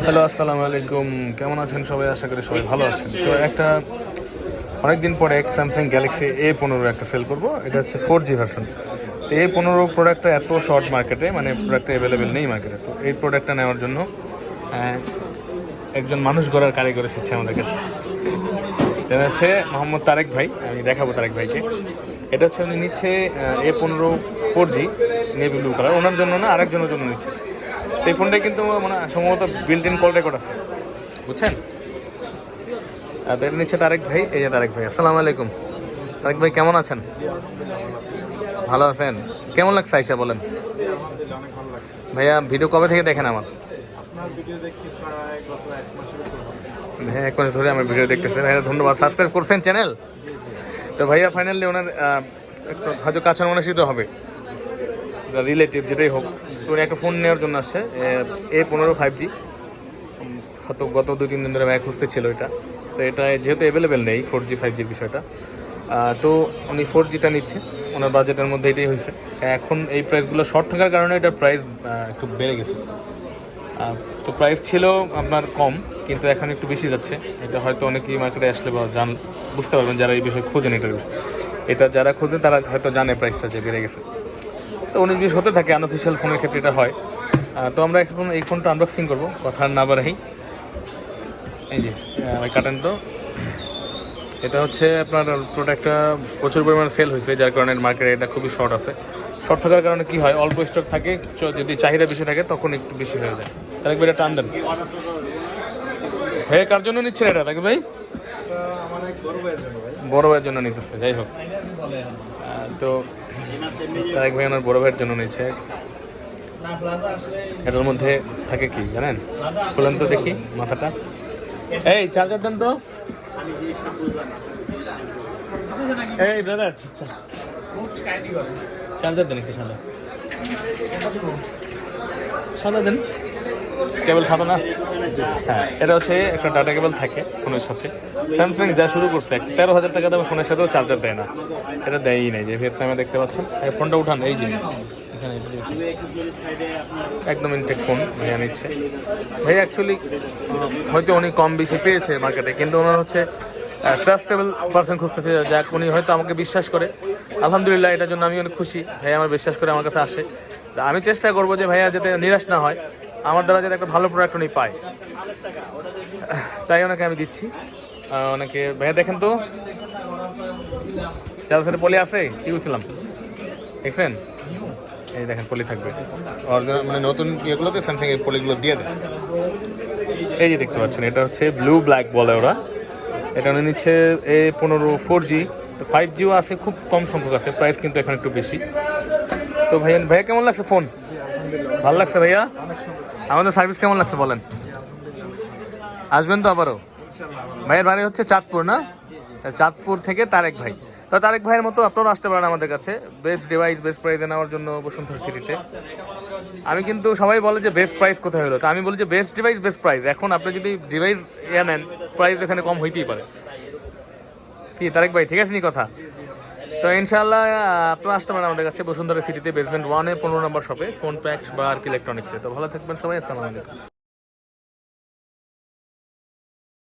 Hello, আসসালামু আলাইকুম। কেমন আছেন সবাই? আশা করি সবাই ভালো আছেন। তো একটা অনেকদিন পরে স্যামসাং গ্যালাক্সি A15 একটা সেল করব। এটা হচ্ছে 4G ভার্সন। তো A15 প্রোডাক্টটা এত শর্ট মার্কেটে, মানে প্রোডাক্টটা অ্যাভেলেবেল নেই মার্কেটে। তো এই প্রোডাক্টটা নেওয়ার জন্য একজন মানুষ গড়ার কারিগর এসেছে আমাদের কাছে। এটা হচ্ছে মোহাম্মদ তারেক ভাই। আমি দেখাবো তারেক ভাইকে। এটা হচ্ছে উনি নিচ্ছে A15 4G navy blue colour. ওনার জন্য না, আরেকজনের জন্য নিচ্ছে। তো এই ফোনটায় কিন্তু মানে সম্ভবত বিল্ট ইন কল রেকর্ড আছে, বুঝছেন? এটা নিচ্ছে তারেক ভাই। এই যে তারেক ভাই, আসসালামু আলাইকুম। তারেক ভাই কেমন আছেন? ভালো আছেন? কেমন লাগছে আইসা বলেন ভাইয়া? ভিডিও কবে থেকে দেখেন আমার? হ্যাঁ, 1 মাস ধরে আমার ভিডিও দেখতেছেন ভাইয়া, ধন্যবাদ। সাবস্ক্রাইব করছেন চ্যানেল? তো ভাইয়া ফাইনালি ওনার একটু হয়তো কাছের মনে হবে, রিলেটিভ যেটাই হোক, তো উনি একটা ফোন নেওয়ার জন্য আসছে। A15 5G। হয়তো গত 2-3 দিন ধরে ভাই খুঁজতে ছিল এটা। তো এটা যেহেতু অ্যাভেলেবেল নেই 4G 5G বিষয়টা, তো উনি 4Gটা নিচ্ছে। ওনার বাজেটের মধ্যে এটাই হয়েছে। এখন এই প্রাইসগুলো শর্ট থাকার কারণে এটার প্রাইস একটু বেড়ে গেছে। তো প্রাইস ছিল আপনার কম, কিন্তু এখন একটু বেশি যাচ্ছে। এটা হয়তো অনেকেই মার্কেটে আসলে বা বুঝতে পারবেন যারা এই বিষয়ে খোঁজেন। এটার বিষয়ে এটা যারা খোঁজেন তারা হয়তো জানে প্রাইসটা যে বেড়ে গেছে। তো 19-20 হতে থাকে, আনঅফিসিয়াল ফোনের ক্ষেত্রে এটা হয়। তো আমরা এখন এই ফোনটা আনবক্সিং করবো, কথা না বাড়াই। এই যে কাটেন তো। এটা হচ্ছে আপনার প্রোডাক্টটা প্রচুর পরিমাণে সেল হয়েছে, যার কারণে মার্কেটে এটা খুবই শর্ট আছে। শর্ট থাকার কারণে কি হয়, অল্প স্টক থাকে, যদি চাহিদা বেশি থাকে তখন একটু বেশি হয়ে যায়। তাহলে একবার এটা টান দেন ভাই। কার জন্য নিচ্ছেন এটা তাকে ভাই? বড় ভাইয়ের জন্য নিতেছে। যাই হোক, তো তারেক ভাই ওনার বড় ভাইয়ের জন্য নিচ্ছে। এটার মধ্যে থাকে কি জানেন? খুলেন তো দেখি মাথাটা। এই চার্জার দেন তো। এই ব্রাদার, চার্জার দেন একটু। সাদা সাদা দেন। কেবল সাদা না? হ্যাঁ, এটা হচ্ছে একটা ডাটা কেবল থাকে ফোনের সাথে। স্যামসাং যা শুরু করছে, 13,000 টাকা দামে ফোনের সাথেও চার্জার দেয় না। এটা দেয়ই নাই, যে ভিয়েতনামে দেখতে পাচ্ছেন। এই ফোনটা উঠান, এই যে এখানে একদম ইনটেক ফোন ভাইয়া নিচ্ছে। ভাই অ্যাকচুয়ালি হয়তো উনি কম বেশি পেয়েছে মার্কেটে, কিন্তু ওনার হচ্ছে ট্রাস্টেবল পার্সন খুঁজতেছে, যাক উনি হয়তো আমাকে বিশ্বাস করে। আলহামদুলিল্লাহ, এটার জন্য আমি অনেক খুশি। ভাইয়া আমার বিশ্বাস করে আমার কাছে আসে। আমি চেষ্টা করবো যে ভাইয়া যাতে নিরাশ না হয়, আমার দ্বারা যাতে একটা ভালো প্রোডাক্ট উনি পায়, তাই ওনাকে আমি দিচ্ছি। অনেকে ভাইয়া দেখেন তো, চার সাথে পলি আছে, কি বলছিলাম দেখছেন? এই দেখেন পলি থাকবে অরিজিনাল, মানে নতুন ইয়েগুলোতে স্যামসাং এই পলিগুলো দিয়ে দেয়। এই যে দেখতে পাচ্ছেন, এটা হচ্ছে ব্লু ব্ল্যাক বলে ওরা। এটা উনি নিচ্ছে A15 4G। তো 5Gও আছে, খুব কম সংখ্যক আছে, প্রাইস কিন্তু এখন একটু বেশি। তো ভাইয়া কেমন লাগছে ফোন? ভালো লাগছে ভাইয়া? আমাদের সার্ভিস কেমন লাগছে বলেন? আসবেন তো আবারও? ভাইয়ের বাড়ি হচ্ছে চাঁদপুর, না? চাঁদপুর থেকে তারেক ভাই। তো তারেক ভাইয়ের মতো আপনারাও আসতে পারেন আমাদের কাছে, বেস্ট ডিভাইস বেস্ট প্রাইসে নেওয়ার জন্য বসুন্ধরা সিটিতে। আমি কিন্তু সবাই বলে যে বেস্ট প্রাইস কোথায় হলো, তো আমি বলি যে বেস্ট ডিভাইস বেস্ট প্রাইস। এখন আপনি যদি ডিভাইস নেন, প্রাইস এখানে কম হইতেই পারে। কি তারেক ভাই, ঠিক আছে নি কথা? তো ইনশাআল্লাহ আপনারা আসতে পারেন আমাদের কাছে বসুন্ধরা সিটিতে, বেসমেন্ট 1-এ 15 নম্বর শপে, ফোন প্যাক্স বা আর কি ইলেকট্রনিক্সে। তো ভালো থাকবেন সবাই, আসসালামু আলাইকুম।